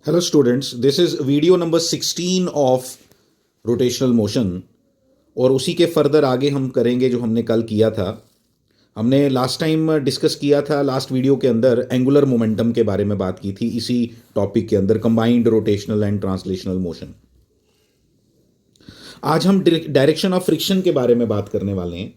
Hello students, this is video number 16 of rotational motion और उसी के फर्दर आगे हम करेंगे जो हमने कल किया था। हमने लास्ट टाइम डिस्कस किया था, लास्ट वीडियो के अंदर एंगुलर मोमेंटम के बारे में बात की थी, इसी टॉपिक के अंदर combined rotational and translational motion. आज हम डायरेक्शन ऑफ फ्रिक्शन के बारे में बात करने वाले हैं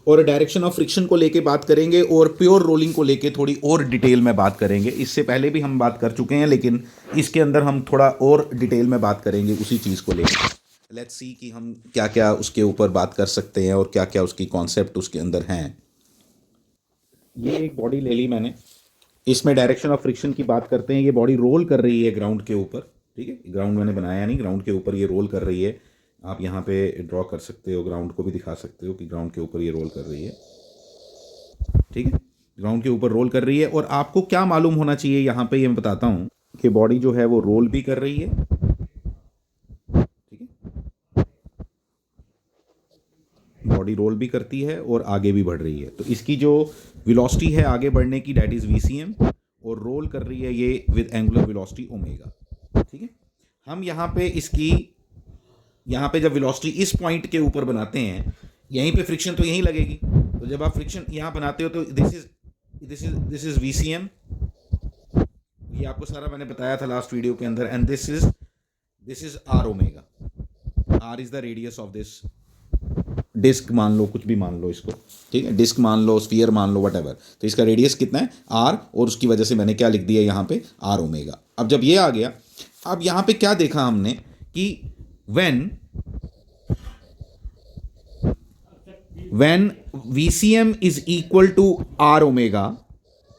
और डायरेक्शन ऑफ फ्रिक्शन को लेके बात करेंगे और प्योर रोलिंग को लेके थोड़ी और डिटेल में बात करेंगे। इससे पहले भी हम बात कर चुके हैं, लेकिन इसके अंदर हम थोड़ा और डिटेल में बात करेंगे उसी चीज़ को लेकर। लेट्स सी कि हम क्या क्या उसके ऊपर बात कर सकते हैं और क्या क्या उसकी कॉन्सेप्ट उसके अंदर हैं। ये एक बॉडी ले ली मैंने, इसमें डायरेक्शन ऑफ फ्रिक्शन की बात करते हैं। ये बॉडी रोल कर रही है ग्राउंड के ऊपर, ठीक है। ग्राउंड मैंने बनाया नहीं, ग्राउंड के ऊपर ये रोल कर रही है। आप यहाँ पे ड्रॉ कर सकते हो, ग्राउंड को भी दिखा सकते हो कि ग्राउंड के ऊपर ये रोल कर रही है, ठीक है। ग्राउंड के ऊपर रोल कर रही है और आपको क्या मालूम होना चाहिए यहाँ पे, ये मैं बताता हूँ कि बॉडी जो है वो रोल भी कर रही है, ठीक है। बॉडी रोल भी करती है और आगे भी बढ़ रही है। तो इसकी जो वेलोसिटी है आगे बढ़ने की, दैट इज वीसीएम, और रोल कर रही है ये विद एंगुलर वेलोसिटी ओमेगा, ठीक है। हम यहाँ पे इसकी, यहाँ पे जब वेलोसिटी इस पॉइंट के ऊपर बनाते हैं, यहीं पे फ्रिक्शन तो यहीं लगेगी। तो जब आप फ्रिक्शन यहाँ बनाते हो तो दिस इज वीसीएम, ये आपको सारा मैंने बताया था लास्ट वीडियो के अंदर। And this is R omega. R is the radius of this disc, मान लो कुछ भी मान लो इसको, ठीक है। डिस्क मान लो, स्फीयर मान लो, वट एवर। तो इसका रेडियस कितना है, आर, और उसकी वजह से मैंने क्या लिख दिया यहाँ पे, आर ओमेगा। अब जब ये आ गया, अब यहाँ पे क्या देखा हमने कि when VCM is equal to R omega,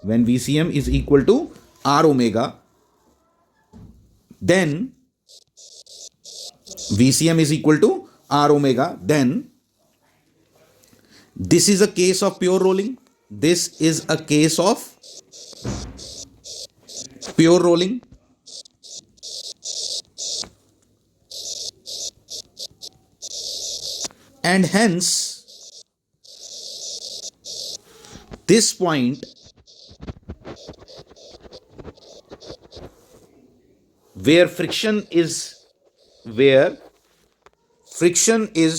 when VCM is equal to R omega, then VCM is equal to R omega, then this is a case of pure rolling. This is a case of pure rolling. And hence, this point where friction is where friction is,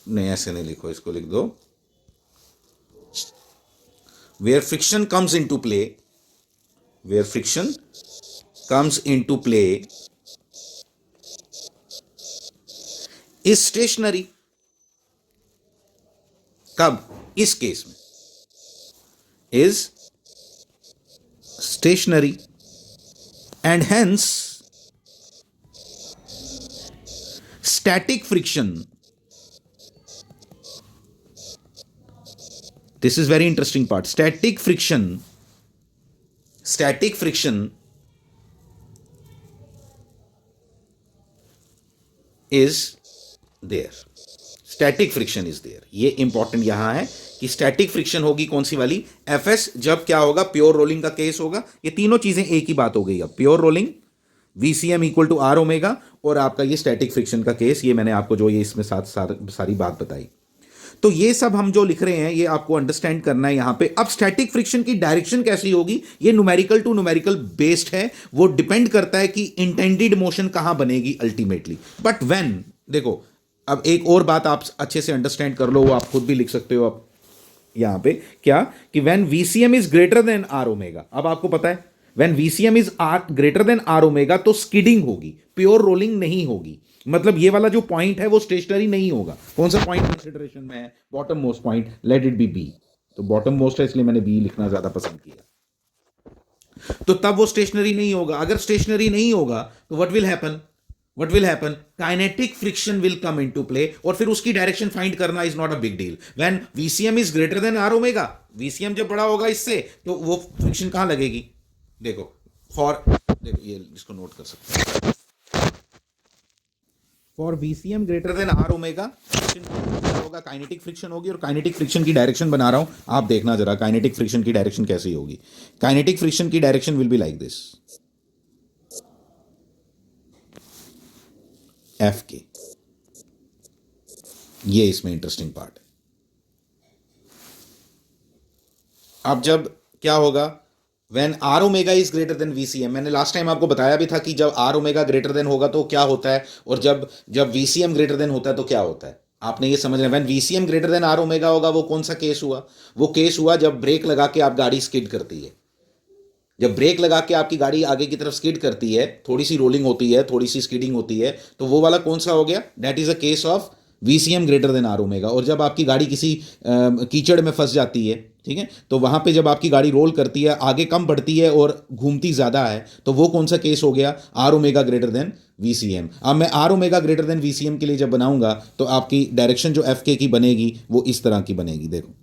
नहीं ऐसे नहीं लिखो, इसको लिख दो, where friction comes into play, where friction comes into play is stationary. कब, इस case में is stationary, and hence static friction, this is very interesting part, static friction is there. Static friction is there. ये important यहां है कि static friction होगी कौन सी वाली, एफएस, जब क्या होगा, प्योर रोलिंग का केस होगा। ये तीनों चीजें एक ही बात हो गई। अब pure rolling, VCM equal to R omega, और आपका ये स्टैटिक फ्रिक्शन का केस, ये मैंने आपको जो ये इसमें सारी बात बताई। तो ये सब हम जो लिख रहे हैं ये आपको अंडरस्टैंड करना है यहां पे। अब स्टैटिक फ्रिक्शन की डायरेक्शन कैसी होगी, ये न्यूमेरिकल टू न्यूमेरिकल बेस्ड है, वो डिपेंड करता है कि इंटेंडेड मोशन कहां बनेगी अल्टीमेटली। बट व्हेन, देखो अब एक और बात आप अच्छे से अंडरस्टैंड कर लो, वो आप खुद भी लिख सकते हो। अब यहां पे क्या कि when VCM is greater than R omega, अब आपको पता है when VCM is greater than R omega तो स्किडिंग होगी, प्योर रोलिंग नहीं होगी। मतलब ये वाला जो पॉइंट है वो स्टेशनरी नहीं होगा। कौन सा पॉइंट कंसिडरेशन में है, bottom most point, let it be B. तो बॉटम मोस्ट है इसलिए मैंने बी लिखना ज्यादा पसंद किया। तो तब वो स्टेशनरी नहीं होगा। अगर स्टेशनरी नहीं होगा तो what will happen, kinetic friction will come into play, और फिर उसकी डायरेक्शन फाइंड करना is not a big deal. When VCM is greater than R omega, VCM जब बड़ा होगा इससे, तो वो फ्रिक्शन कहां लगेगी, देखो देखो ये इसको नोट कर सकते हैं। For VCM greater than R omega, friction होगा, काइनेटिक फ्रिक्शन होगी, और काइनेटिक फ्रिक्शन की डायरेक्शन बना रहा हूं, आप देखना जरा काइनेटिक फ्रिक्शन की डायरेक्शन कैसी होगी। काइनेटिक फ्रिक्शन की direction will be like this, F के, ये इसमें इंटरेस्टिंग पार्ट है। अब जब क्या होगा, when R omega is greater than VCM, मैंने लास्ट टाइम आपको बताया भी था कि जब आर ओमेगा ग्रेटर देन होगा तो क्या होता है, और जब जब वीसीएम ग्रेटर देन होता है तो क्या होता है। आपने ये समझना है, when VCM greater than R omega होगा वो कौन सा केस हुआ, वो केस हुआ जब ब्रेक लगा के आप गाड़ी स्किड करती है। जब ब्रेक लगा के आपकी गाड़ी आगे की तरफ स्किड करती है, थोड़ी सी रोलिंग होती है, थोड़ी सी स्किडिंग होती है, तो वो वाला कौन सा हो गया, that is a case of VCM greater than R omega. और जब आपकी गाड़ी किसी कीचड़ में फंस जाती है, ठीक है, तो वहां पे जब आपकी गाड़ी रोल करती है, आगे कम बढ़ती है और घूमती ज़्यादा है, तो वो कौन सा केस हो गया, R omega greater than VCM. अब मैं R omega greater than VCM के लिए जब बनाऊंगा तो आपकी डायरेक्शन जो एफ के की बनेगी वो इस तरह की बनेगी। देखो,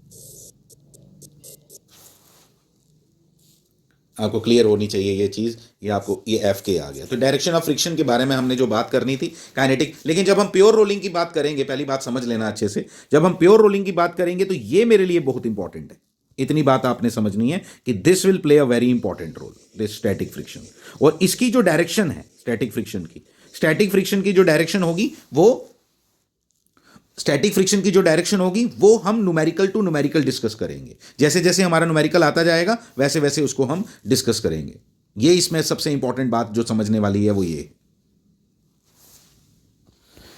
आपको क्लियर होनी चाहिए ये चीज़, ये आपको ये एफ के आ गया। तो डायरेक्शन ऑफ फ्रिक्शन के बारे में हमने जो बात करनी थी काइनेटिक, लेकिन जब हम प्योर रोलिंग की बात करेंगे, पहली बात समझ लेना अच्छे से, जब हम प्योर रोलिंग की बात करेंगे तो ये मेरे लिए बहुत इंपॉर्टेंट है। इतनी बात आपने समझनी है कि this will play a very important role, this static friction. और इसकी जो डायरेक्शन है स्टैटिक फ्रिक्शन की जो डायरेक्शन होगी वो स्टैटिक फ्रिक्शन की जो डायरेक्शन होगी वो हम न्यूमेरिकल टू न्यूमेरिकल डिस्कस करेंगे। जैसे जैसे हमारा न्यूमेरिकल आता जाएगा वैसे वैसे उसको हम डिस्कस करेंगे। ये इसमें सबसे इंपॉर्टेंट बात जो समझने वाली है वो ये।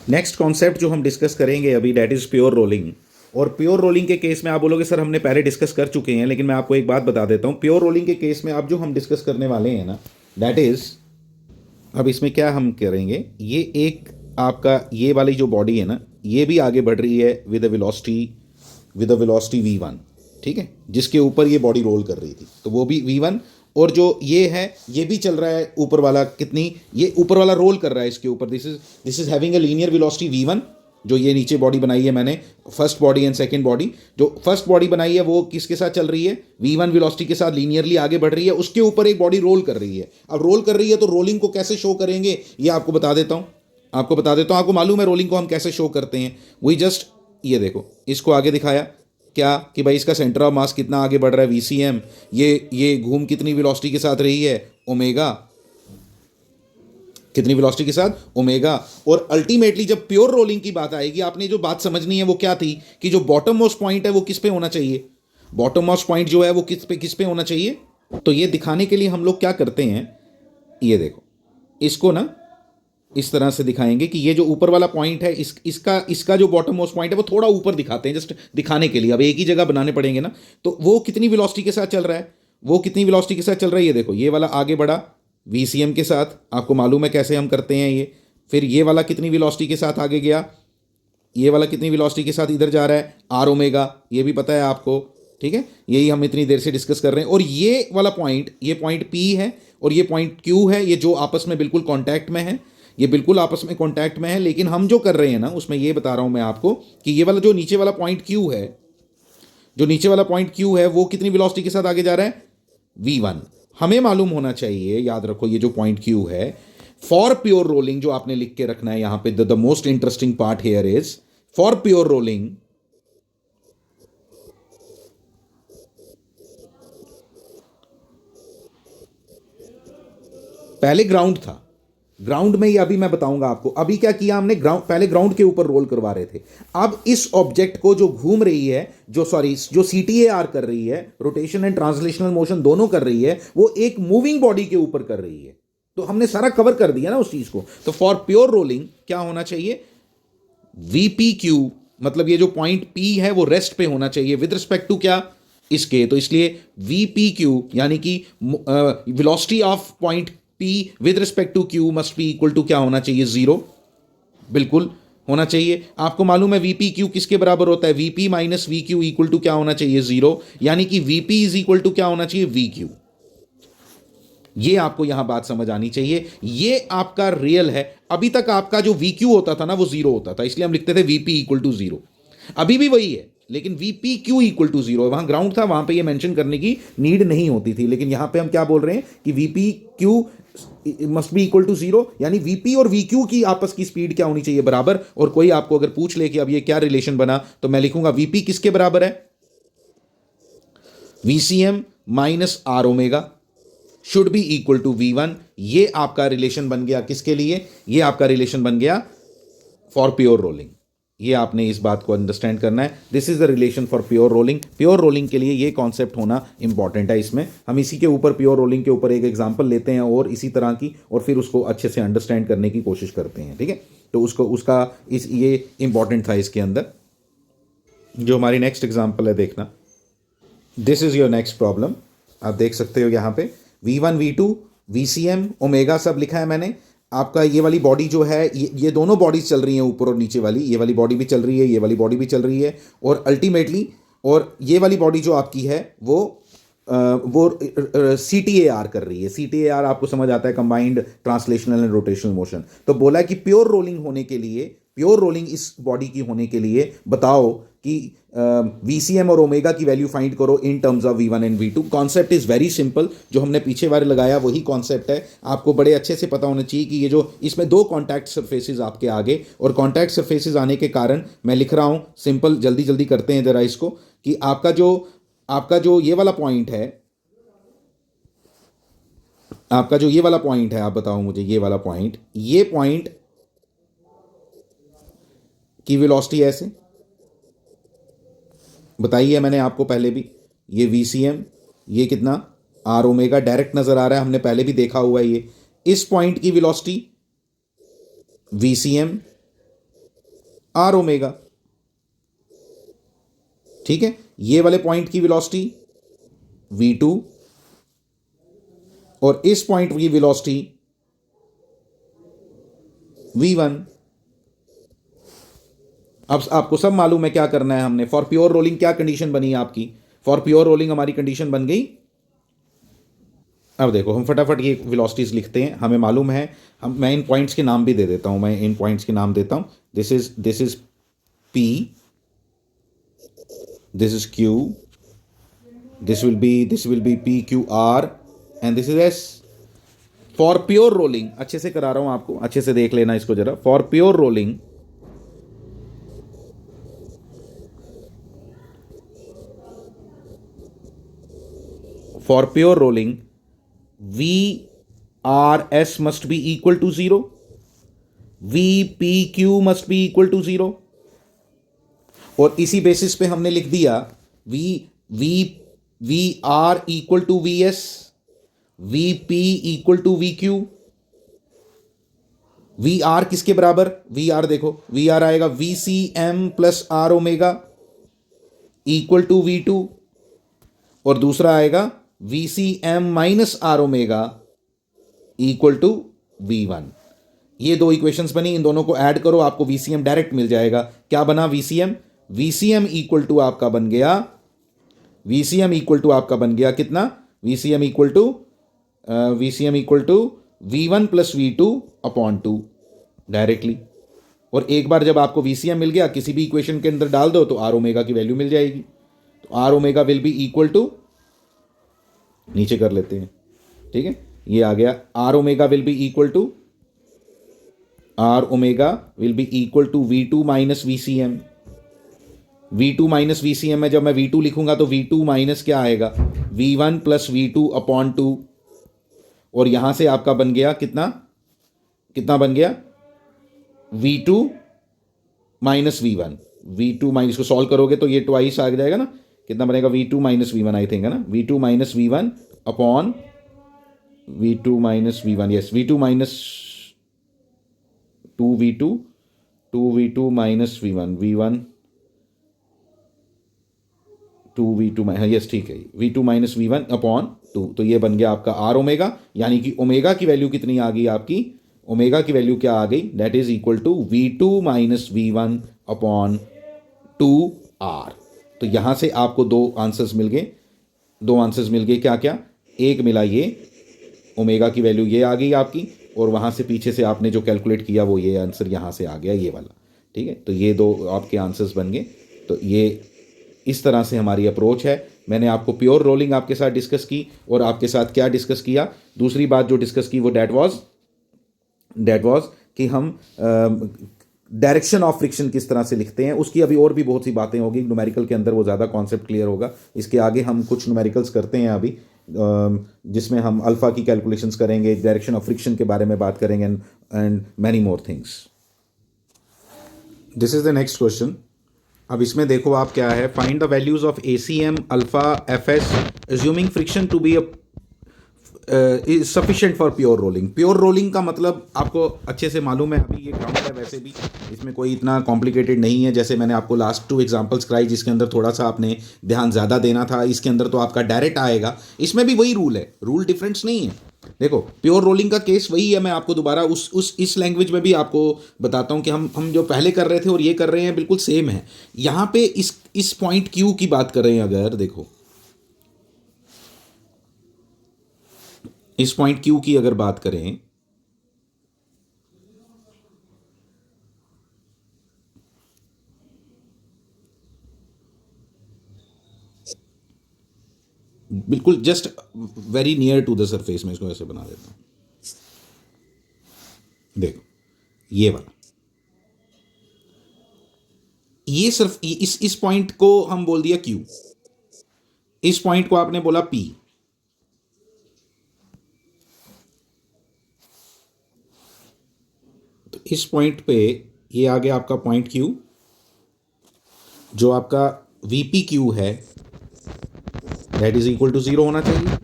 नेक्स्ट कॉन्सेप्ट जो हम डिस्कस करेंगे अभी, दैट इज प्योर रोलिंग। और प्योर रोलिंग के केस में आप बोलोगे सर हमने पहले डिस्कस कर चुके हैं, लेकिन मैं आपको एक बात बता देता हूं। प्योर रोलिंग के केस में अब जो हम डिस्कस करने वाले हैं ना, दैट इज, अब इसमें क्या हम करेंगे, ये एक आपका ये वाली जो बॉडी है ना, ये भी आगे बढ़ रही है विद अ वेलोसिटी v1, ठीक है, जिसके ऊपर ये बॉडी रोल कर रही थी, तो वो भी v1। और जो ये है ये भी चल रहा है ऊपर वाला, कितनी, ये ऊपर वाला रोल कर रहा है इसके ऊपर, this is having a linear velocity v1। जो ये नीचे बॉडी बनाई है मैंने, first body and second body, जो फर्स्ट बॉडी बनाई है वो किसके साथ चल रही है, v1 वेलोसिटी के साथ लीनियरली आगे बढ़ रही है, उसके ऊपर एक बॉडी रोल कर रही है। अब रोल कर रही है तो रोलिंग को कैसे शो करेंगे ये आपको बता देता हूं। आपको मालूम है रोलिंग को हम कैसे शो करते हैं, वही जस्ट ये देखो, इसको आगे दिखाया क्या कि भाई इसका सेंटर ऑफ मास कितना आगे बढ़ रहा है, वीसीएम, ये घूम कितनी वेलोसिटी के साथ रही है, ओमेगा, कितनी वेलोसिटी के साथ, ओमेगा। और अल्टीमेटली जब प्योर रोलिंग की बात आएगी, आपने जो बात समझनी है वो क्या थी कि जो बॉटम मोस्ट पॉइंट है वो किस पे होना चाहिए, बॉटम मोस्ट पॉइंट जो है वो किस पे होना चाहिए। तो ये दिखाने के लिए हम लोग क्या करते हैं, ये देखो, इसको ना इस तरह से दिखाएंगे कि ये जो ऊपर वाला पॉइंट है इसका जो बॉटम मोस्ट पॉइंट है वो थोड़ा ऊपर दिखाते हैं, जस्ट दिखाने के लिए। अब एक ही जगह बनाने पड़ेंगे ना, तो वो कितनी वेलोसिटी के साथ चल रहा है, वो कितनी वेलोसिटी के साथ चल रहा है, ये देखो, ये वाला आगे बढ़ा वीसीएम के साथ, आपको मालूम है कैसे हम करते हैं ये। फिर ये वाला कितनी वेलोसिटी के साथ आगे गया, ये वाला कितनी वेलोसिटी के साथ इधर जा रहा है, आर ओमेगा, ये भी पता है आपको, ठीक है, यही हम इतनी देर से डिस्कस कर रहे हैं। और ये वाला पॉइंट, ये पॉइंट पी है और ये पॉइंट क्यू है, ये जो आपस में बिल्कुल कॉन्टैक्ट में है, ये बिल्कुल आपस में कांटेक्ट में है। लेकिन हम जो कर रहे हैं ना उसमें ये बता रहा हूं मैं आपको कि ये वाला जो नीचे वाला पॉइंट क्यू है, जो नीचे वाला पॉइंट क्यू है वो कितनी वेलोसिटी के साथ आगे जा रहा है, v1। हमें मालूम होना चाहिए, याद रखो, ये जो पॉइंट क्यू है फॉर प्योर रोलिंग, जो आपने लिख के रखना है यहां पे, the most interesting part here is for pure rolling, पहले ग्राउंड था, ग्राउंड में ही, अभी मैं बताऊंगा आपको। अभी क्या किया हमने, पहले ग्राउंड के ऊपर रोल करवा रहे थे। अब इस ऑब्जेक्ट को जो घूम रही है, जो सीटीएआर कर रही है, रोटेशन एंड ट्रांसलेशनल मोशन दोनों कर रही है, वो एक मूविंग बॉडी के ऊपर कर रही है। तो हमने सारा कवर कर दिया ना उस चीज को। तो फॉर प्योर रोलिंग क्या होना चाहिए, वीपी क्यू, मतलब ये जो पॉइंट पी है वो रेस्ट पे होना चाहिए विद रिस्पेक्ट टू क्या, इसके। तो इसलिए वीपी क्यू यानी कि velocity of point P with respect to Q must be equal to क्या होना चाहिए, 0, बिल्कुल होना चाहिए। आपको मालूम है VP Q किसके बराबर होता है, VP minus VQ equal to क्या होना चाहिए, 0, यानी कि VP इज इक्वल टू क्या होना चाहिए, VQ। ये आपको यहां बात समझ आनी चाहिए, ये आपका रियल है। अभी तक आपका जो VQ होता था ना वो 0 होता था, इसलिए हम लिखते थे VP इक्वल टू 0। अभी भी वही है, लेकिन वीपी क्यू इक्वल टू 0, वहां ग्राउंड था, वहां पे ये मेंशन करने की नीड नहीं होती थी। लेकिन यहां पे हम क्या बोल रहे हैं कि VP Q must be equal to 0, यानी वीपी और वीक्यू की आपस की स्पीड क्या होनी चाहिए, बराबर। और कोई आपको अगर पूछ ले कि अब ये क्या रिलेशन बना, तो मैं लिखूंगा वीपी किसके बराबर है, VCM minus R omega should be equal to v1। ये आपका रिलेशन बन गया किसके लिए, ये आपका रिलेशन बन गया फॉर प्योर रोलिंग। ये आपने इस बात को अंडरस्टैंड करना है। This is the relation for pure rolling. Pure rolling के लिए ये कॉन्सेप्ट होना इंपॉर्टेंट है। इसमें हम इसी के ऊपर प्योर रोलिंग के ऊपर एक एग्जांपल लेते हैं और इसी तरह की, और फिर उसको अच्छे से अंडरस्टैंड करने की कोशिश करते हैं। ठीक है, तो उसको उसका इस ये इंपॉर्टेंट था इसके अंदर। जो हमारी नेक्स्ट एग्जांपल है, देखना, this is your next problem. आप देख सकते हो यहाँ पे V1 V2 VCM ओमेगा सब लिखा है मैंने। आपका ये वाली बॉडी जो है, ये दोनों बॉडीज चल रही हैं, ऊपर और नीचे वाली, ये वाली बॉडी भी चल रही है, ये वाली बॉडी भी चल रही है, और अल्टीमेटली और ये वाली बॉडी जो आपकी है वो CTAR कर रही है। CTAR आपको समझ आता है, combined translational and rotational motion. तो बोला है कि प्योर रोलिंग होने के लिए, प्योर रोलिंग इस बॉडी की होने के लिए बताओ कि VCM और ओमेगा की वैल्यू फाइंड करो in terms of V1 and V2। Concept is very simple, जो हमने पीछे बार लगाया वही कॉन्सेप्ट है। आपको बड़े अच्छे से पता होना चाहिए कि ये जो इसमें दो कॉन्टैक्ट सरफेसेस आपके आगे, और कॉन्टैक्ट सरफेसेस आने के कारण मैं लिख रहा हूं सिंपल, जल्दी जल्दी करते हैं जरा इसको, कि आपका जो ये वाला पॉइंट है, आपका जो ये वाला पॉइंट है, आप बताओ मुझे, ये वाला पॉइंट, ये पॉइंट की वेलोसिटी ऐसे बताई है मैंने आपको पहले भी। ये VCM, ये कितना R ओमेगा डायरेक्ट नजर आ रहा है, हमने पहले भी देखा हुआ है। ये इस पॉइंट की वेलोसिटी VCM R ओमेगा, ठीक है। ये वाले पॉइंट की वेलोसिटी V2, और इस पॉइंट की वेलोसिटी V1। अब आपको सब मालूम है क्या करना है हमने। फॉर प्योर रोलिंग क्या कंडीशन बनी आपकी? फॉर प्योर रोलिंग हमारी कंडीशन बन गई, अब देखो हम फटाफट ये वेलोसिटीज लिखते हैं, हमें मालूम है। मैं इन पॉइंट्स के नाम भी दे देता हूं, मैं इन पॉइंट्स के नाम देता हूं। This is P, this is Q, this will be PQR, and this is S। For pure rolling, अच्छे से करा रहा हूं आपको, अच्छे से देख लेना इसको जरा। For pure rolling, for pure rolling, VRS must be equal to 0, VPQ must be equal to 0, और इसी बेसिस पे हमने लिख दिया V R equal to VS, VP equal to VQ। VR किसके बराबर? VR देखो, VR आएगा VCM plus R omega equal to V2, और दूसरा आएगा VCM minus R omega equal to V1। ये दो इक्वेशंस बनी, इन दोनों को ऐड करो, आपको VCM डायरेक्ट मिल जाएगा। क्या बना VCM इक्वल टू आपका बन गया, VCM इक्वल टू आपका बन गया कितना? VCM equal to V1 plus V2 upon 2 directly. और एक बार जब आपको VCM मिल गया, किसी भी इक्वेशन के अंदर डाल दो तो R ओमेगा की वैल्यू मिल जाएगी। तो R omega will be equal to, नीचे कर लेते हैं, ठीक है, ये आ गया R omega will be equal to, R omega will be equal to V2 minus VCM। V2 minus VCM में जब मैं V2 लिखूंगा तो V2 माइनस क्या आएगा? V1 प्लस V2 अपॉन 2, और यहां से आपका बन गया कितना बन गया? V2 minus V1। V2 minus को सॉल्व करोगे तो ये ट्वाइस आ जाएगा ना, कितना बनेगा? V2 minus V1 I think है ना, V2 minus V1 upon V2 minus V1, yes, V2 minus 2V2 minus V1, V1 2V2 yes ठीक है, V2 माइनस V1 अपॉन 2। तो ये बन गया आपका R ओमेगा, यानी कि ओमेगा की वैल्यू कितनी आ गई आपकी? ओमेगा की वैल्यू क्या आ गई? That is equal to V2 minus V1 upon 2R। तो यहां से आपको दो आंसर्स मिल गए, क्या क्या? एक मिला ये ओमेगा की वैल्यू ये आ गई आपकी, और वहां से पीछे से आपने जो कैलकुलेट किया वो ये आंसर यहां से आ गया, ये वाला, ठीक है। तो ये दो आपके आंसर्स बन गए। तो ये इस तरह से हमारी अप्रोच है। मैंने आपको प्योर रोलिंग आपके साथ डिस्कस की, और आपके साथ क्या डिस्कस किया? दूसरी बात जो डिस्कस की वो डेट वाज कि हम डायरेक्शन ऑफ फ्रिक्शन किस तरह से लिखते हैं। उसकी अभी और भी बहुत सी बातें होगी, न्यूमेरिकल के अंदर वो ज़्यादा कॉन्सेप्ट क्लियर होगा। इसके आगे हम कुछ न्यूमेरिकल्स करते हैं अभी, जिसमें हम अल्फ़ा की कैलकुलेशंस करेंगे, डायरेक्शन ऑफ फ्रिक्शन के बारे में बात करेंगे, and many more things. This is the next question. अब इसमें देखो आप क्या है, find the values of A C M alpha F S assuming friction to be is sufficient for pure rolling. Pure rolling का मतलब आपको अच्छे से मालूम है, अभी ये ग्राउंड है, वैसे भी इसमें कोई इतना कॉम्प्लिकेटेड नहीं है। जैसे मैंने आपको लास्ट 2 एग्जांपल्स कराई जिसके अंदर थोड़ा सा आपने ध्यान ज़्यादा देना था, इसके अंदर तो आपका डायरेक्ट आएगा। इसमें भी वही रूल है, रूल डिफरेंस नहीं है। देखो प्योर रोलिंग का केस वही है, मैं आपको दोबारा उस इस लैंग्वेज में भी आपको बताता हूँ कि हम जो पहले कर रहे थे और ये कर रहे हैं बिल्कुल सेम है। यहाँ पे इस पॉइंट क्यू की बात कर रहे हैं, अगर देखो इस पॉइंट क्यू की अगर बात करें, बिल्कुल just very near to the surface में इसको ऐसे बना देता हूं। देखो ये वाला, ये सिर्फ इस पॉइंट को हम बोल दिया क्यू, इस पॉइंट को आपने बोला पी। तो इस पॉइंट पे ये आ गया आपका पॉइंट क्यू, जो आपका वीपी क्यू है दैट इज इक्वल टू 0 होना चाहिए।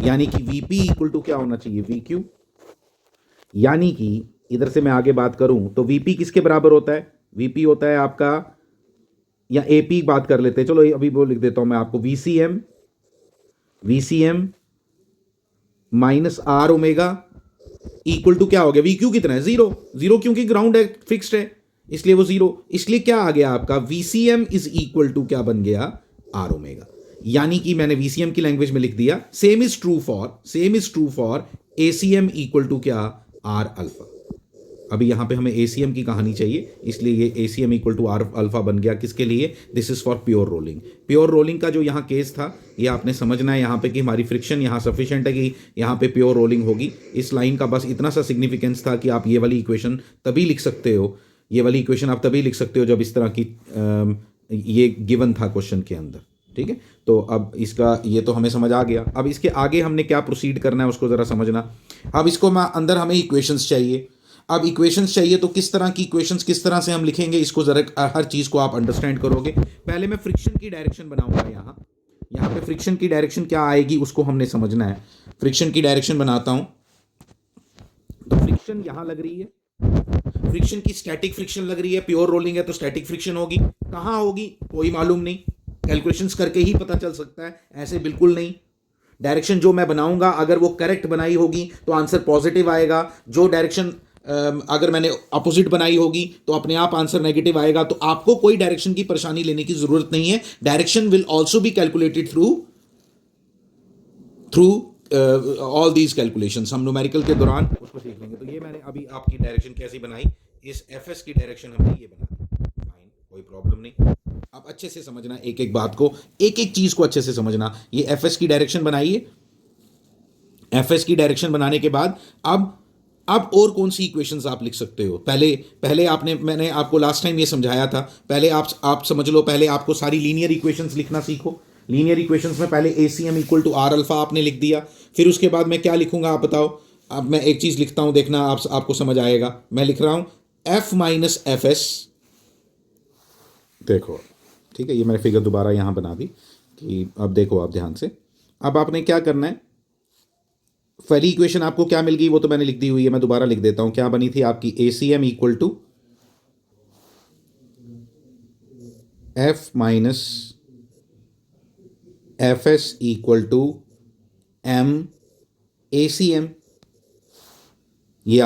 यानी कि वीपी इक्वल टू क्या होना चाहिए, वी क्यू। यानी कि इधर से मैं आगे बात करूं तो वीपी किसके बराबर होता है, वीपी होता है आपका, या एपी बात कर लेते हैं, चलो अभी वो लिख देता हूं मैं आपको, VCM minus R omega equal to क्या हो गया, वी क्यू कितना है, 0। 0 क्योंकि ग्राउंड है, फिक्स्ड है, इसलिए वो 0। इसलिए क्या आ गया आपका, वीसीएम इज इक्वल टू क्या बन गया, आर ओमेगा। यानी कि मैंने वीसीएम की लैंग्वेज में लिख दिया, same is true for ACM equal to क्या, आर अल्फा। अभी यहां पे हमें एसीएम की कहानी चाहिए, इसलिए ये ACM equal to R alpha बन गया। किसके लिए, this is for pure rolling. Pure rolling का जो यहां केस था, ये आपने समझना है यहां पे कि हमारी फ्रिक्शन यहां सफिशिएंट है कि यहां पे प्योर रोलिंग होगी। इस लाइन का बस इतना सा सिग्निफिकेंस था कि आप ये वाली इक्वेशन तभी लिख सकते हो, ये वाली इक्वेशन आप तभी लिख सकते हो जब इस तरह की ये गिवन था क्वेश्चन के अंदर। ठीक है, तो अब इसका ये तो हमें समझ आ गया। अब इसके आगे हमने क्या प्रोसीड करना है उसको ज़रा समझना। अब इसको मैं अंदर हमें इक्वेशंस चाहिए। अब इक्वेशंस चाहिए तो किस तरह की इक्वेशंस, किस तरह से हम लिखेंगे इसको, ज़रा हर चीज़ को आप अंडरस्टैंड करोगे। पहले मैं फ्रिक्शन की डायरेक्शन बनाऊंगा। यहाँ पे फ्रिक्शन की डायरेक्शन क्या आएगी उसको हमने समझना है। फ्रिक्शन की डायरेक्शन बनाता हूँ, तो फ्रिक्शन यहाँ लग रही है, फ्रिक्शन की स्टैटिक फ्रिक्शन लग रही है। प्योर रोलिंग है तो स्टैटिक फ्रिक्शन होगी। कहाँ होगी कोई मालूम नहीं, कैलकुलेशंस करके ही पता चल सकता है, ऐसे बिल्कुल नहीं। डायरेक्शन जो मैं बनाऊंगा अगर वो करेक्ट बनाई होगी तो आंसर पॉजिटिव आएगा। जो डायरेक्शन अगर मैंने अपोजिट बनाई होगी तो अपने आप आंसर नेगेटिव आएगा। तो आपको कोई डायरेक्शन की परेशानी लेने की जरूरत नहीं है। Direction will also be calculated through all these calculations. हम न्यूमेरिकल के दौरान उसको सीख लेंगे। तो ये मैंने अभी आपकी डायरेक्शन कैसी बनाई, इस एफ एस की डायरेक्शन हमने ये बना दी, फाइन, कोई प्रॉब्लम नहीं। अब अच्छे से समझना एक एक बात को, एक एक चीज को अच्छे से समझना। ये एफ एस की डायरेक्शन बनाइए। एफ एस की डायरेक्शन बनाने के बाद अब और कौन सी इक्वेशंस आप लिख सकते हो। पहले मैंने आपको लास्ट टाइम ये समझाया था, पहले आप समझ लो, पहले आपको सारी लीनियर इक्वेशंस लिखना सीखो। लीनियर इक्वेशंस में पहले ACM equal to R alpha आपने लिख दिया। फिर उसके बाद मैं क्या लिखूंगा आप बताओ। अब मैं एक चीज़ लिखता हूं, देखना आपको समझ आएगा। मैं लिख रहा हूं एफ माइनस एफ एस। देखो ठीक है, ये मैंने फिगर दोबारा यहां बना दी कि अब देखो आप ध्यान से। अब आपने क्या करना है, पहली इक्वेशन आपको क्या मिल गई वो तो मैंने लिख दी हुई है, मैं दोबारा लिख देता हूं। क्या बनी थी आपकी, ACM equal to F minus F S equal to M A C M. ये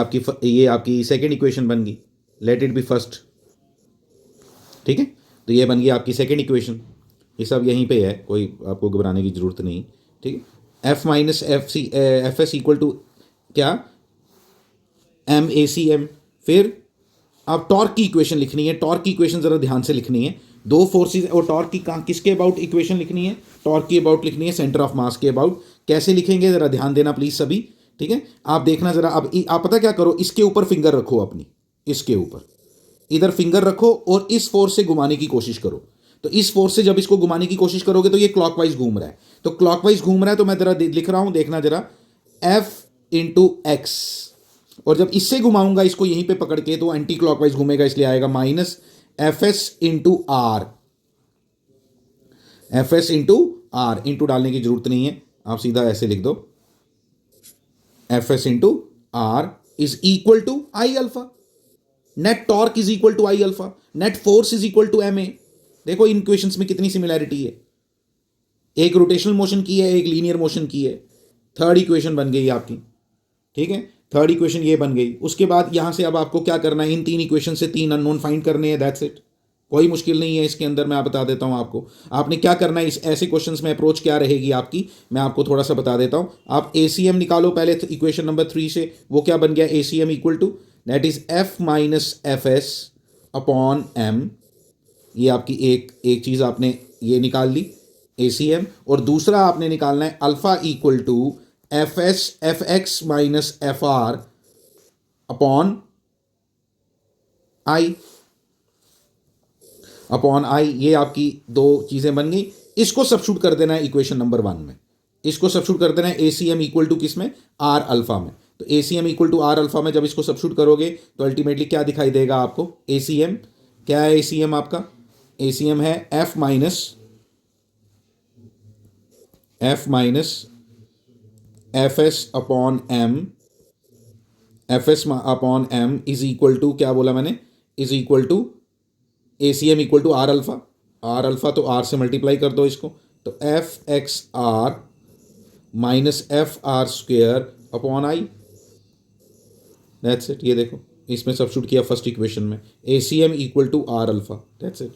आपकी सेकेंड इक्वेशन बन गई। Let it be first. ठीक है, तो ये बन गई आपकी सेकेंड इक्वेशन। ये सब यहीं पे है, कोई आपको घबराने की जरूरत नहीं। ठीक है, F minus F S equal to क्या, एम ए सी एम। फिर अब टॉर्क की इक्वेशन लिखनी है। टॉर्क की इक्वेशन ज़रा ध्यान से लिखनी है। दो फोर्सेस और टॉर्क की किसके अबाउट इक्वेशन लिखनी है, टॉर्क की अबाउट लिखनी है, सेंटर ऑफ मास के अबाउट। कैसे लिखेंगे ज़रा ध्यान देना प्लीज़ सभी। ठीक है, आप देखना ज़रा। अब आप पता क्या करो, इसके ऊपर फिंगर रखो अपनी, इसके ऊपर इधर फिंगर रखो और इस फोर्स से घुमाने की कोशिश करो। तो इस फोर्स से जब इसको घुमाने की कोशिश करोगे तो ये क्लॉकवाइज घूम रहा है। तो क्लॉकवाइज घूम रहा है तो मैं ज़रा लिख रहा हूँ, देखना ज़रा, एफ इंटू एक्स। और जब इससे घुमाऊंगा इसको यहीं पे पकड़ के तो एंटी क्लॉकवाइज घूमेगा, इसलिए आएगा minus F S into R. F S into R, into डालने की जरूरत नहीं है, आप सीधा ऐसे लिख दो, F S into R is equal to I alpha. Net torque is equal to I alpha, net force is equal to M A. देखो इन इक्वेशंस में कितनी सिमिलैरिटी है, एक रोटेशनल मोशन की है, एक लीनियर मोशन की है। थर्ड इक्वेशन बन गई आपकी, ठीक है, थर्ड इक्वेशन ये बन गई। उसके बाद यहां से अब आपको क्या करना है, इन तीन इक्वेशन से तीन अननोन फाइंड करने हैं, दैट्स इट। कोई मुश्किल नहीं है इसके अंदर, मैं आप बता देता हूं आपको। आपने क्या करना है, इस ऐसे क्वेश्चंस में अप्रोच क्या रहेगी आपकी, मैं आपको थोड़ा सा बता देता हूं। आप एसीएम निकालो पहले इक्वेशन नंबर 3 से, वो क्या बन गया, ACM equal to that is F minus F S upon M. ये आपकी एक चीज आपने ये निकाल ली एसीएम, और दूसरा आपने निकालना है alpha equal to F S F X minus F R upon I, upon I. ये आपकी दो चीजें बन गई। इसको सब्स्टिट्यूट कर देना है इक्वेशन नंबर 1 में, इसको सब्स्टिट्यूट कर देना है एसीएम इक्वल टू किस में, आर अल्फा में। तो ACM equal to R alpha में जब इसको सब्स्टिट्यूट करोगे तो अल्टीमेटली क्या दिखाई देगा आपको, एसीएम क्या है, एसीएम आपका एसीएम है F minus F S upon M, F S upon M is equal to, क्या बोला मैंने, is equal to ACM equal to R alpha. R alpha तो आर से मल्टीप्लाई कर दो इसको, तो F X R minus F R square upon I, that's it. ये देखो इसमें सब्स्टिट्यूट किया फर्स्ट इक्वेशन में, ACM equal to R alpha, that's it.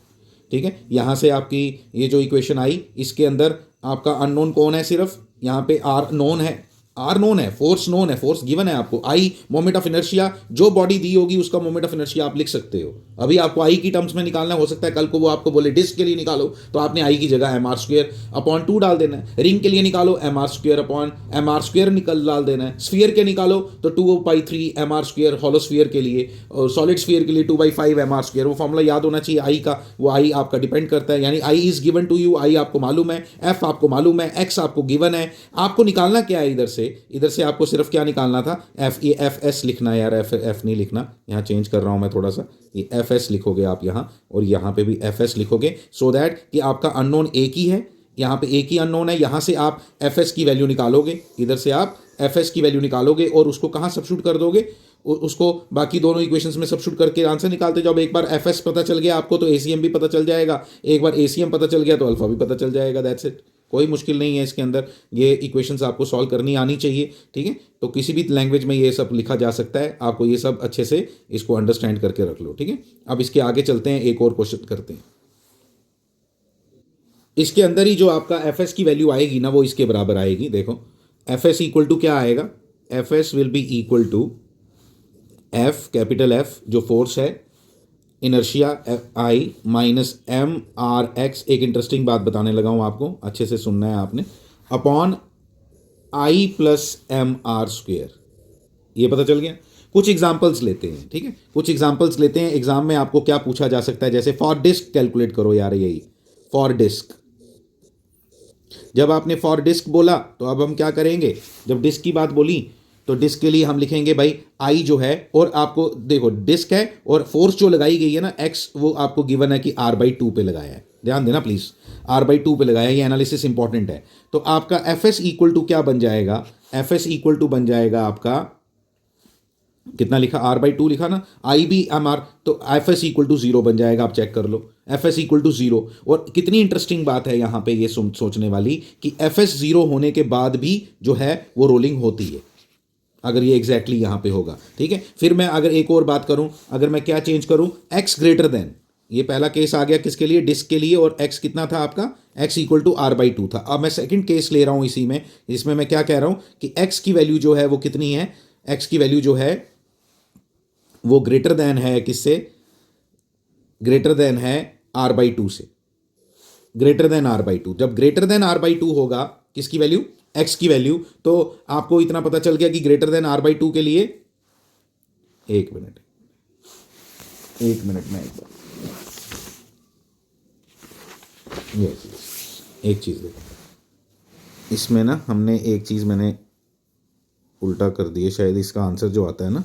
ठीक है, यहाँ से आपकी ये जो इक्वेशन आई, इसके अंदर आपका अननोन कौन है, सिर्फ यहाँ पे आर नोन है, आर नोन है, फोर्स नोन है, फोर्स गिवन है आपको। आई मोमेंट ऑफ इनर्शिया, जो बॉडी दी होगी उसका मोमेंट ऑफ इनर्शिया आप लिख सकते हो। अभी आपको आई की टर्म्स में निकालना, हो सकता है कल को वो आपको बोले डिस्क के लिए निकालो, तो आपने आई की जगह एम आर स्क्वेयर अपॉन 2 डाल देना है। रिंग के लिए निकालो M R square upon M R square निकल डाल देना है। स्फीयर के निकालो तो 2/3 M R square hollow sphere के लिए, और सॉलिड स्फीयर के लिए 2/5 एम आर स्क्वेयर। वो फॉर्मूला याद होना चाहिए आई का, वो आई आपका डिपेंड करता है, यानी I is given to you, आई आपको मालूम है, एफ आपको मालूम है, एक्स आपको गिवन है। आपको निकालना क्या है, इधर से आपको सिर्फ क्या निकालना था, एफ, ये एफ एस लिखना है यार, एफ नहीं लिखना, यहाँ चेंज कर रहा हूँ मैं थोड़ा सा, ये एफ एस लिखोगे आप यहाँ, और यहाँ पे भी एफ एस लिखोगे, सो दैट कि आपका अननोन एक ही है, यहाँ पे एक ही अननोन है। यहाँ से आप एफ एस की वैल्यू निकालोगे, इधर से आप एफ एस की वैल्यू निकालोगे, और उसको कहाँ सब्स्टिट्यूट कर दोगे, उसको बाकी दोनों इक्वेशंस में सब्स्टिट्यूट करके आंसर निकालते जाओ। एक बार एफ एस पता चल गया आपको तो एसीएम भी पता चल जाएगा, एक बार एसीएम पता चल गया तो अल्फा भी पता चल जाएगा, दैट्स इट। कोई मुश्किल नहीं है इसके अंदर, ये इक्वेशंस आपको सॉल्व करनी आनी चाहिए, ठीक है। तो किसी भी लैंग्वेज में ये सब लिखा जा सकता है, आपको ये सब अच्छे से इसको अंडरस्टैंड करके रख लो, ठीक है। अब इसके आगे चलते हैं, एक और क्वेश्चन करते हैं। इसके अंदर ही जो आपका एफ एस की वैल्यू आएगी ना, वो इसके बराबर आएगी। देखो एफ एस इक्वल टू क्या आएगा, F S will be equal to F, capital F जो फोर्स है, inertia I minus M R X. एक इंटरेस्टिंग बात बताने लगा हूँ आपको, अच्छे से सुनना है आपने, upon I plus M R square. ये पता चल गया। कुछ एग्जाम्पल्स लेते हैं, ठीक है, कुछ एग्जाम्पल्स लेते हैं। एग्जाम में आपको क्या पूछा जा सकता है, जैसे फॉर डिस्क कैलकुलेट करो यार, यही फॉर डिस्क। जब आपने फॉर डिस्क बोला तो अब हम क्या करेंगे, जब डिस्क की बात बोली तो डिस्क के लिए हम लिखेंगे भाई आई जो है, और आपको देखो डिस्क है और फोर्स जो लगाई गई है ना एक्स, वो आपको गिवन है कि r/2 पे लगाया है, ध्यान देना प्लीज, r/2 पे लगाया है, ये एनालिसिस इंपॉर्टेंट है। तो आपका एफ एस इक्वल टू क्या बन जाएगा, एफ एस इक्वल टू बन जाएगा आपका, कितना लिखा, r/2 लिखा ना, आई बी एम आर, तो एफ एस इक्वल टू 0 बन जाएगा। आप चेक कर लो, एफ एस इक्वल टू 0। और कितनी इंटरेस्टिंग बात है यहाँ पे ये सोचने वाली, कि एफ एस 0 होने के बाद भी जो है वो रोलिंग होती है, अगर ये एग्जैक्टली यहाँ पे होगा, ठीक है। फिर मैं अगर एक और बात करूं, अगर मैं क्या चेंज करूं, x ग्रेटर देन, ये पहला केस आ गया किसके लिए, डिस्क के लिए, और x कितना था आपका, x इक्वल टू r/2 था। अब मैं सेकंड केस ले रहा हूं इसी में, जिसमें मैं क्या कह रहा हूं कि x की वैल्यू जो है वो कितनी है, x की वैल्यू जो है वो ग्रेटर देन है किससे, ग्रेटर देन है r/2 से, ग्रेटर देन r/2। जब ग्रेटर देन r/2 होगा, किसकी वैल्यू, x की वैल्यू, तो आपको इतना पता चल गया कि ग्रेटर देन r/2 के लिए, एक मिनट में एक बार एक चीज देखो, इसमें ना हमने एक चीज मैंने उल्टा कर दिए शायद, इसका आंसर जो आता है ना,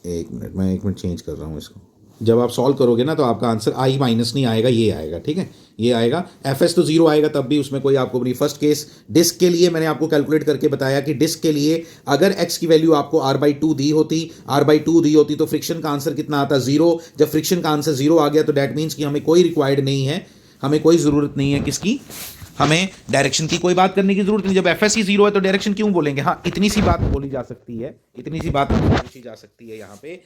एक मिनट, मैं एक मिनट चेंज कर रहा हूँ इसको। जब आप सॉल्व करोगे ना तो आपका आंसर आई माइनस नहीं आएगा, ये आएगा, ठीक है, ये आएगा। एफ एस तो जीरो आएगा, तब भी उसमें कोई आपको नहीं। फर्स्ट केस डिस्क के लिए मैंने आपको कैलकुलेट करके बताया कि डिस्क के लिए अगर एक्स की वैल्यू आपको r/2 दी होती तो फ्रिक्शन का आंसर कितना आता, जीरो। जब फ्रिक्शन का आंसर जीरो आ गया तो डैट मीन्स कि हमें कोई रिक्वायर्ड नहीं है, हमें कोई ज़रूरत नहीं है किसकी, हमें डायरेक्शन की कोई बात करने की जरूरत नहीं। जब एफ एस ही जीरो है तो डायरेक्शन क्यों बोलेंगे। हाँ, इतनी सी बात बोली जा सकती है, इतनी सी बात पूछी जा सकती है यहाँ पे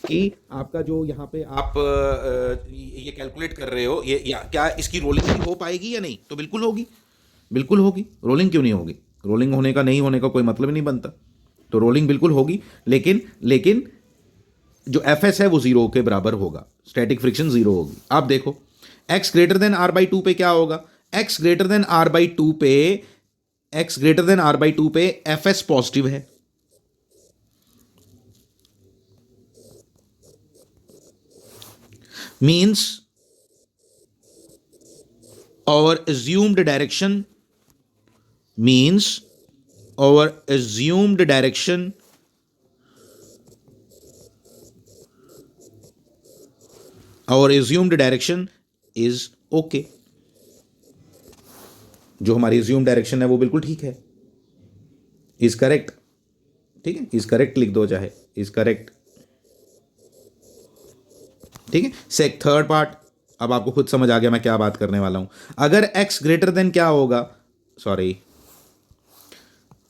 कि आपका जो यहाँ पे आप ये कैलकुलेट कर रहे हो, ये क्या इसकी रोलिंग भी हो पाएगी या नहीं, तो बिल्कुल होगी, बिल्कुल होगी। रोलिंग क्यों नहीं होगी, रोलिंग होने का नहीं होने का कोई मतलब नहीं बनता, तो रोलिंग बिल्कुल होगी। लेकिन लेकिन जो एफ एस है वो जीरो के बराबर होगा, स्टैटिक फ्रिक्शन जीरो होगी। आप देखो एक्स ग्रेटर देन r/2 पे क्या होगा, एक्स ग्रेटर देन r/2 पे, एक्स ग्रेटर देन r/2 पे एफ एस पॉजिटिव है, means our assumed direction, means our assumed direction is okay। जो हमारी assumed direction है वो बिल्कुल ठीक है, is correct, ठीक है, is correct लिख दो, चाहे is correct, ठीक है। सेक थर्ड पार्ट, अब आपको खुद समझ आ गया मैं क्या बात करने वाला हूं। अगर x ग्रेटर देन क्या होगा, सॉरी,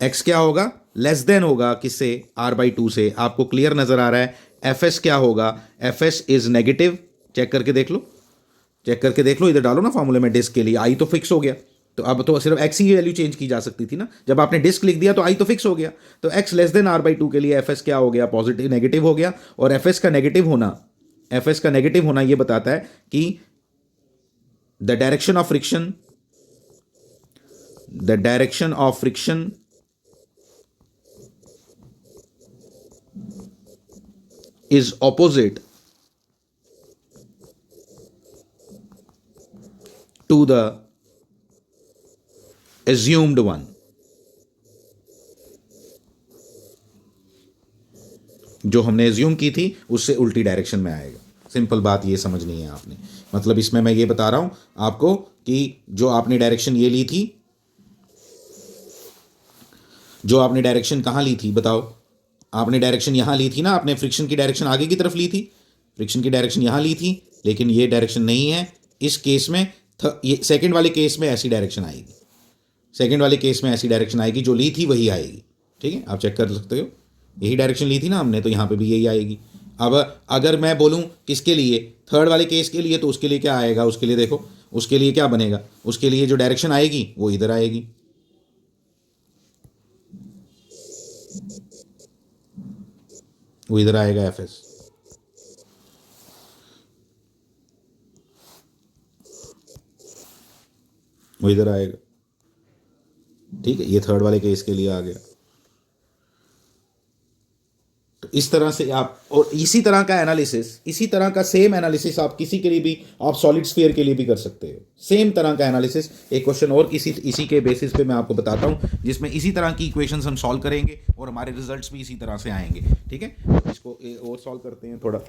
x क्या होगा, लेस देन होगा किससे, r/2 से। आपको क्लियर नजर आ रहा है। एफ एस क्या होगा, F S is negative, check करके देख लो, चेक करके देख लो, इधर डालो ना फॉर्मूले में डिस्क के लिए, आई तो फिक्स हो गया, तो अब तो सिर्फ एक्स ही वैल्यू चेंज की जा सकती थी ना। जब आपने डिस्क लिख दिया तो आई तो फिक्स हो गया, तो एक्स लेस देन r/2 के लिए एफ एस क्या हो गया, पॉजिटिव, नेगेटिव हो गया। और एफ एस का नेगेटिव होना, एफ एस का नेगेटिव होना यह बताता है कि the direction of friction, the direction of friction is opposite to the assumed one। जो हमने एज्यूम की थी उससे उल्टी डायरेक्शन में आएगा। सिंपल बात ये समझनी है आपने। मतलब इसमें मैं ये बता रहा हूं आपको कि जो आपने डायरेक्शन ये ली थी, जो आपने डायरेक्शन कहां ली थी बताओ, आपने डायरेक्शन यहां ली थी ना, आपने फ्रिक्शन की डायरेक्शन आगे की तरफ ली थी, फ्रिक्शन की डायरेक्शन यहां ली थी, लेकिन ये डायरेक्शन नहीं है इस केस में। ये सेकंड वाले केस में ऐसी डायरेक्शन आएगी, सेकंड वाले केस में ऐसी डायरेक्शन आएगी, जो ली थी वही आएगी, ठीक है, आप चेक कर सकते हो। यही डायरेक्शन ली थी ना हमने, तो यहां पे भी यही आएगी। अब अगर मैं बोलूं किसके लिए, थर्ड वाले केस के लिए, तो उसके लिए क्या आएगा, उसके लिए देखो, उसके लिए क्या बनेगा, उसके लिए जो डायरेक्शन आएगी वो इधर आएगी, वो इधर आएगा एफ एस, वो इधर आएगा, ठीक है। ये थर्ड वाले केस के लिए आ गया। तो इस तरह से आप, और इसी तरह का एनालिसिस, इसी तरह का सेम एनालिसिस आप किसी के लिए भी, आप सॉलिड स्फीयर के लिए भी कर सकते हो। सेम तरह का एनालिसिस, एक क्वेश्चन और इसी के बेसिस पे मैं आपको बताता हूं, जिसमें इसी तरह की इक्वेशंस हम सॉल्व करेंगे और हमारे रिजल्ट्स भी इसी तरह से आएंगे, ठीक है। इसको और सॉल्व करते हैं थोड़ा,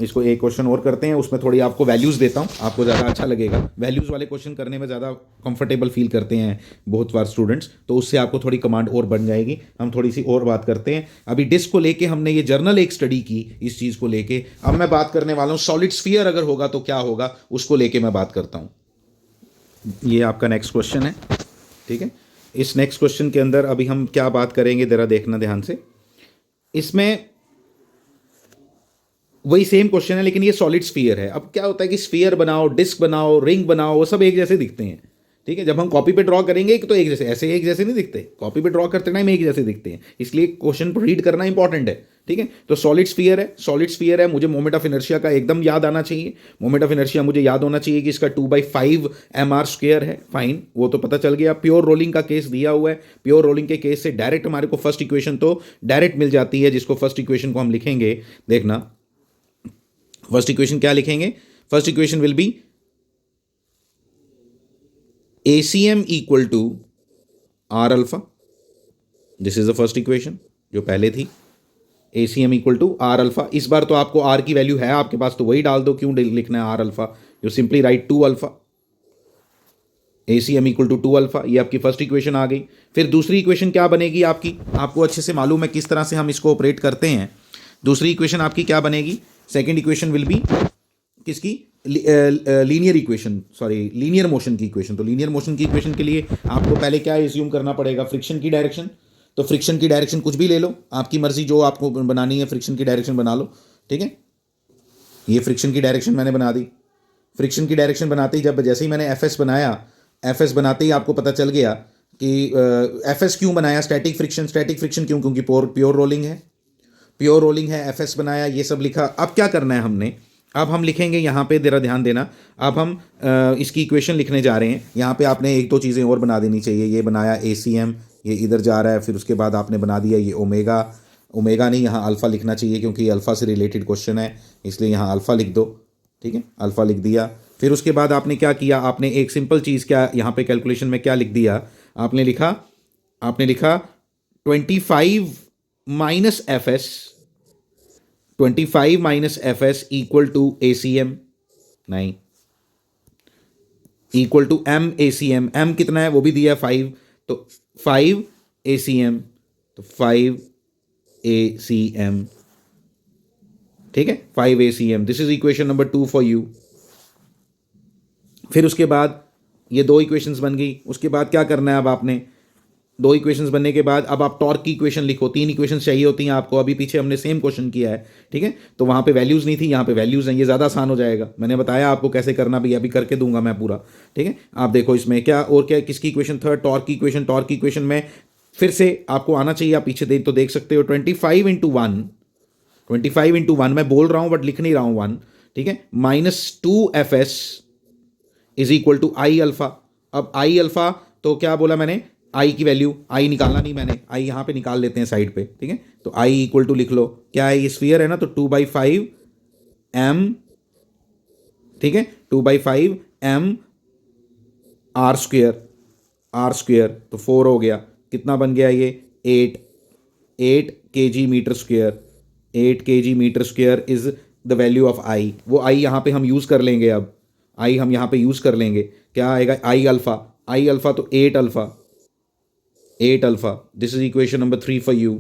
इसको एक क्वेश्चन और करते हैं, उसमें थोड़ी आपको वैल्यूज़ देता हूँ, आपको ज़्यादा अच्छा लगेगा। वैल्यूज़ वाले क्वेश्चन करने में ज़्यादा कंफर्टेबल फील करते हैं बहुत बार स्टूडेंट्स, तो उससे आपको थोड़ी कमांड और बन जाएगी। हम थोड़ी सी और बात करते हैं। अभी डिस्क को लेके हमने ये जर्नल एक स्टडी की इस चीज़ को लेके। अब मैं बात करने वाला हूँ सॉलिड स्फीयर अगर होगा तो क्या होगा, उसको लेके मैं बात करता हूँ। ये आपका नेक्स्ट क्वेश्चन है, ठीक है। इस नेक्स्ट क्वेश्चन के अंदर अभी हम क्या बात करेंगे, ज़रा देखना ध्यान से। इसमें वही सेम क्वेश्चन है, लेकिन ये सॉलिड स्फीयर है। अब क्या होता है कि स्फीयर बनाओ, डिस्क बनाओ, रिंग बनाओ, वो सब एक जैसे दिखते हैं, ठीक है। जब हम कॉपी पे ड्रॉ करेंगे तो एक जैसे, ऐसे एक जैसे नहीं दिखते, कॉपी पे ड्रॉ करते टाइम एक जैसे दिखते हैं, इसलिए क्वेश्चन को रीड करना इंपॉर्टेंट है, ठीक है। तो सॉलिड स्फीयर है, सॉलिड स्फीयर है, मुझे मोमेंट ऑफ इनर्शिया का एकदम याद आना चाहिए। मोमेंट ऑफ इनर्शिया मुझे याद होना चाहिए कि इसका 2/5 mr² है, फाइन, वो तो पता चल गया। प्योर रोलिंग का केस दिया हुआ है, प्योर रोलिंग के केस से डायरेक्ट हमारे को फर्स्ट इक्वेशन तो डायरेक्ट मिल जाती है, जिसको फर्स्ट इक्वेशन को हम लिखेंगे, देखना फर्स्ट इक्वेशन क्या लिखेंगे। First equation will be ACM equal to R alpha this is the first equation जो पहले थी, A C M equal to R alpha. इस बार तो आपको आर की वैल्यू है आपके पास, तो वही डाल दो, क्यों लिखना है R alpha, you simply write 2 alpha, A C M equal to 2 alpha. ये आपकी फर्स्ट इक्वेशन आ गई। फिर दूसरी इक्वेशन क्या बनेगी आपकी, आपको अच्छे से मालूम है किस तरह से हम इसको ऑपरेट करते हैं। दूसरी इक्वेशन आपकी क्या बनेगी, सेकेंड इक्वेशन विल बी किसकी, linear equation, sorry linear motion की इक्वेशन। तो लीनियर मोशन की इक्वेशन के लिए आपको पहले क्या एज्यूम करना पड़ेगा, फ्रिक्शन की डायरेक्शन। तो फ्रिक्शन की डायरेक्शन कुछ भी ले लो, आपकी मर्जी, जो आपको बनानी है फ्रिक्शन की डायरेक्शन बना लो, ठीक है। ये फ्रिक्शन की डायरेक्शन मैंने बना दी। फ्रिक्शन की डायरेक्शन बनाते ही, जब जैसे ही मैंने एफ एस बनाया, एफ एस बनाते ही आपको पता चल गया कि एफ एस क्यों बनाया, स्टैटिक फ्रिक्शन। स्टैटिक फ्रिक्शन क्यों, क्योंकि प्योर रोलिंग है, प्योर रोलिंग है, एफ एस बनाया, ये सब लिखा। अब क्या करना है हमने, अब हम लिखेंगे यहाँ पे, जरा ध्यान देना। अब हम इसकी इक्वेशन लिखने जा रहे हैं। यहाँ पे आपने एक दो चीज़ें और बना देनी चाहिए। ये बनाया ए सी एम, ये इधर जा रहा है, फिर उसके बाद आपने बना दिया ये ओमेगा। ओमेगा नहीं, यहाँ अल्फ़ा लिखना चाहिए क्योंकि अल्फ़ा से रिलेटेड क्वेश्चन है, इसलिए यहाँ अल्फ़ा लिख दो, ठीक है, अल्फ़ा लिख दिया। फिर उसके बाद आपने क्या किया, आपने एक सिंपल चीज़ क्या यहाँ पे कैलकुलेशन में क्या लिख दिया, आपने लिखा 25 minus F S, 25 minus F S equal to A C M, नहीं, equal to M A C M. M कितना है वो भी दिया है 5, तो 5 ए सी एम, तो 5 ए सी एम, ठीक है, 5 A C M. This is equation number 2 for you. फिर उसके बाद ये दो इक्वेशंस बन गई। उसके बाद क्या करना है, अब आपने दो इक्वेशंस बनने के बाद अब आप टॉर्क की इक्वेशन लिखो। 3 इक्वेशंस चाहिए होती हैं आपको, अभी पीछे हमने सेम क्वेश्चन किया है, ठीक है। तो वहाँ पे वैल्यूज़ नहीं थी, यहाँ पे वैल्यूज़ हैं, ये ज़्यादा आसान हो जाएगा। मैंने बताया आपको कैसे करना भी, अभी करके दूंगा मैं पूरा, ठीक है। आप देखो इसमें क्या और क्या, किसकी इक्वेशन, थर्ड टॉर्क की इक्वेशन। टॉर्क की इक्वेशन में फिर से आपको आना चाहिए, आप पीछे देख तो देख सकते हो, 25 इंटू वन, 25 इंटू वन मैं बोल रहा हूँ बट लिख नहीं रहा हूँ, वन, ठीक है, -2 fs is equal to I alpha. अब आई अल्फा, तो क्या बोला मैंने, आई की वैल्यू, आई निकालना नहीं मैंने, आई यहाँ पे निकाल लेते हैं साइड पे, ठीक है। तो आई इक्वल टू लिख लो, क्या है, ये स्फीयर है ना, तो 2/5 m, ठीक है, 2/5 m R square, R square, तो 4 हो गया। कितना बन गया ये, 8 kg metre square, 8 kg metre square is the value of I. वो आई यहाँ पे हम यूज़ कर लेंगे, अब आई हम यहाँ पे यूज़ कर लेंगे। क्या आएगा, आई अल्फ़ा, आई अल्फ़ा तो 8 alpha, 8 alpha. This is equation number 3 for you,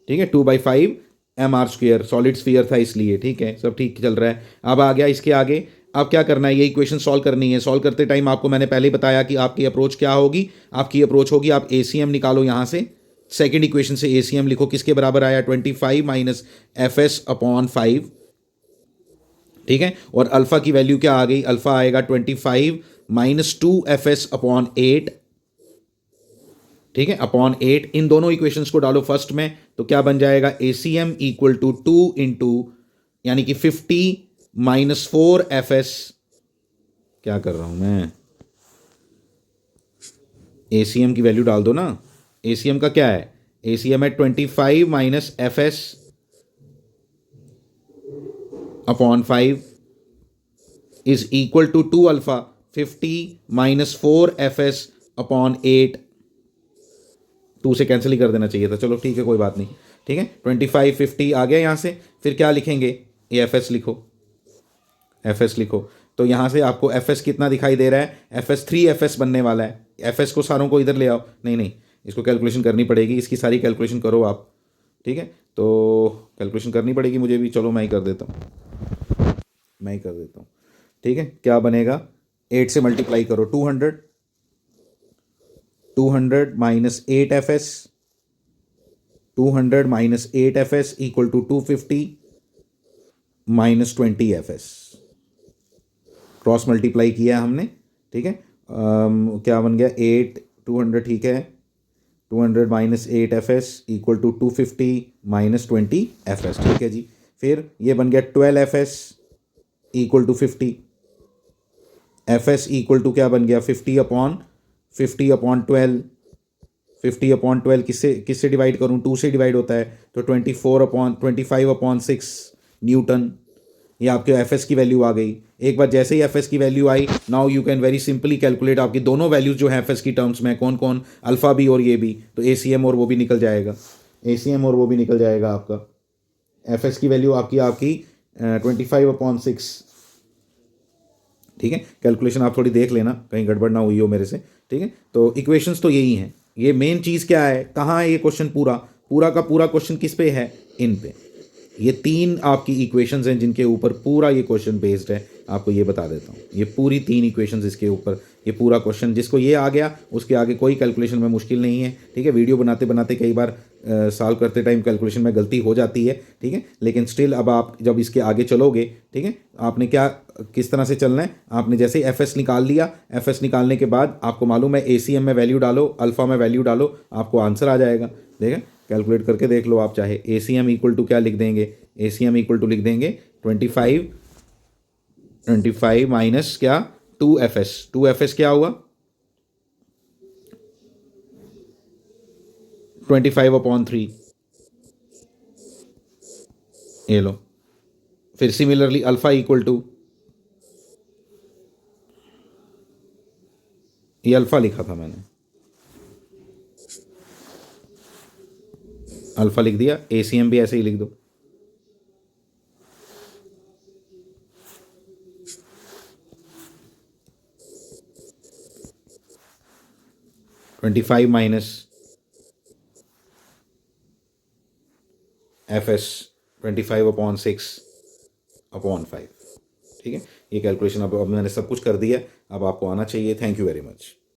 ठीक है। 2/5 M R square, solid sphere था इसलिए, ठीक है, सब ठीक चल रहा है। अब आ गया इसके आगे, अब क्या करना है, ये इक्वेशन सॉल्व करनी है। सॉल्व करते टाइम आपको मैंने पहले ही बताया कि आपकी अप्रोच क्या होगी, आपकी अप्रोच होगी, आप ए सी एम निकालो यहाँ से, सेकेंड इक्वेशन से ए सी एम लिखो, किसके बराबर आया, 25 माइनस एफ एस अपॉन 5, ठीक है। और अल्फ़ा की वैल्यू क्या आ गई, अल्फ़ा आएगा 25 -2 fs अपॉन 8, ठीक है, अपॉन 8। इन दोनों इक्वेशंस को डालो फर्स्ट में, तो क्या बन जाएगा, A C M equal to 2 into, यानी कि 50 -4 fs, क्या कर रहा हूं मैं, ए सी एम की वैल्यू डाल दो ना। ए सी एम का क्या है, ए सी एम है 25 minus F S upon 5 is equal to 2 alpha, 50 -4 fs upon 8। 2 से कैंसिल ही कर देना चाहिए था, चलो ठीक है, कोई बात नहीं, ठीक है। 25 50 आ गया यहाँ से। फिर क्या लिखेंगे, ये एफ एस लिखो, एफ एस लिखो। तो यहाँ से आपको एफ एस कितना दिखाई दे रहा है, एफ एस 3 fs बनने वाला है। एफ एस को सारों को इधर ले आओ, नहीं नहीं, इसको कैलकुलेशन करनी पड़ेगी, इसकी सारी कैलकुलेशन करो आप, ठीक है। तो कैलकुलेशन करनी पड़ेगी मुझे भी, चलो मैं ही कर देता हूँ, मैं ही कर देता हूँ, ठीक है। क्या बनेगा, 8 से मल्टीप्लाई करो, 200, 200 minus 8 fs, 200 minus 8 fs equal to 250 minus 20 fs। Cross multiply किया हमने, ठीक है। क्या बन गया, 8 200, ठीक है, 200 minus 8 fs equal to 250 minus 20 fs, ठीक है जी। फिर ये बन गया 12 fs equal to 50, fs equal to क्या बन गया, 50 अपॉन 12, 50 अपॉन 12 किससे डिवाइड करूँ, 2 से डिवाइड होता है, तो 25 अपॉन 6 न्यूटन, ये आपके एफ एस की वैल्यू आ गई। एक बार जैसे ही एफ एस की value I, now you can very simply calculate आपकी दोनों वैल्यूज जो है एफ एस की टर्म्स में कौन कौन, अल्फ़ा भी और ये भी, तो ए सी एम और वो भी निकल जाएगा, ए सी एम और वो भी निकल जाएगा आपका। एफ एस की वैल्यू आपकी आपकी 25/6। ठीक है, कैलकुलेशन आप थोड़ी देख लेना कहीं गड़बड़ ना हुई हो मेरे से। ठीक है, तो इक्वेशंस तो यही हैं। ये मेन चीज़ क्या है, कहाँ है ये क्वेश्चन, पूरा पूरा का पूरा क्वेश्चन किस पे है, इन पे। ये तीन आपकी इक्वेशंस हैं जिनके ऊपर पूरा ये क्वेश्चन बेस्ड है। आपको ये बता देता हूँ, ये पूरी तीन इक्वेशंस इसके ऊपर, ये पूरा क्वेश्चन जिसको ये आ गया उसके आगे कोई कैलकुलेशन में मुश्किल नहीं है। ठीक है, वीडियो बनाते बनाते कई बार सॉल्व करते टाइम कैलकुलेशन में गलती हो जाती है। ठीक है, लेकिन स्टिल अब आप जब इसके आगे चलोगे, ठीक है, आपने क्या किस तरह से चलना है, आपने जैसे ही एफ एस निकाल लिया, एफ एस निकालने के बाद आपको मालूम है ए सी एम में वैल्यू डालो, अल्फ़ा में वैल्यू डालो, आपको आंसर आ जाएगा। ठीक है, कैलकुलेट करके देख लो आप, चाहे ए सी एम इक्वल टू क्या लिख देंगे, ए सी एम इक्वल टू लिख देंगे 25 माइनस क्या 2fs, 2fs क्या हुआ 25/3, ये लो। फिर सिमिलरली अल्फा इक्वल टू, ये अल्फा लिखा था मैंने, अल्फा लिख दिया, ए सी एम भी ऐसे ही लिख दो। 25 माइनस एफ एस 25/6/5। ठीक है, ये कैलकुलेशन अब मैंने सब कुछ कर दिया, अब आपको आना चाहिए। Thank you very much.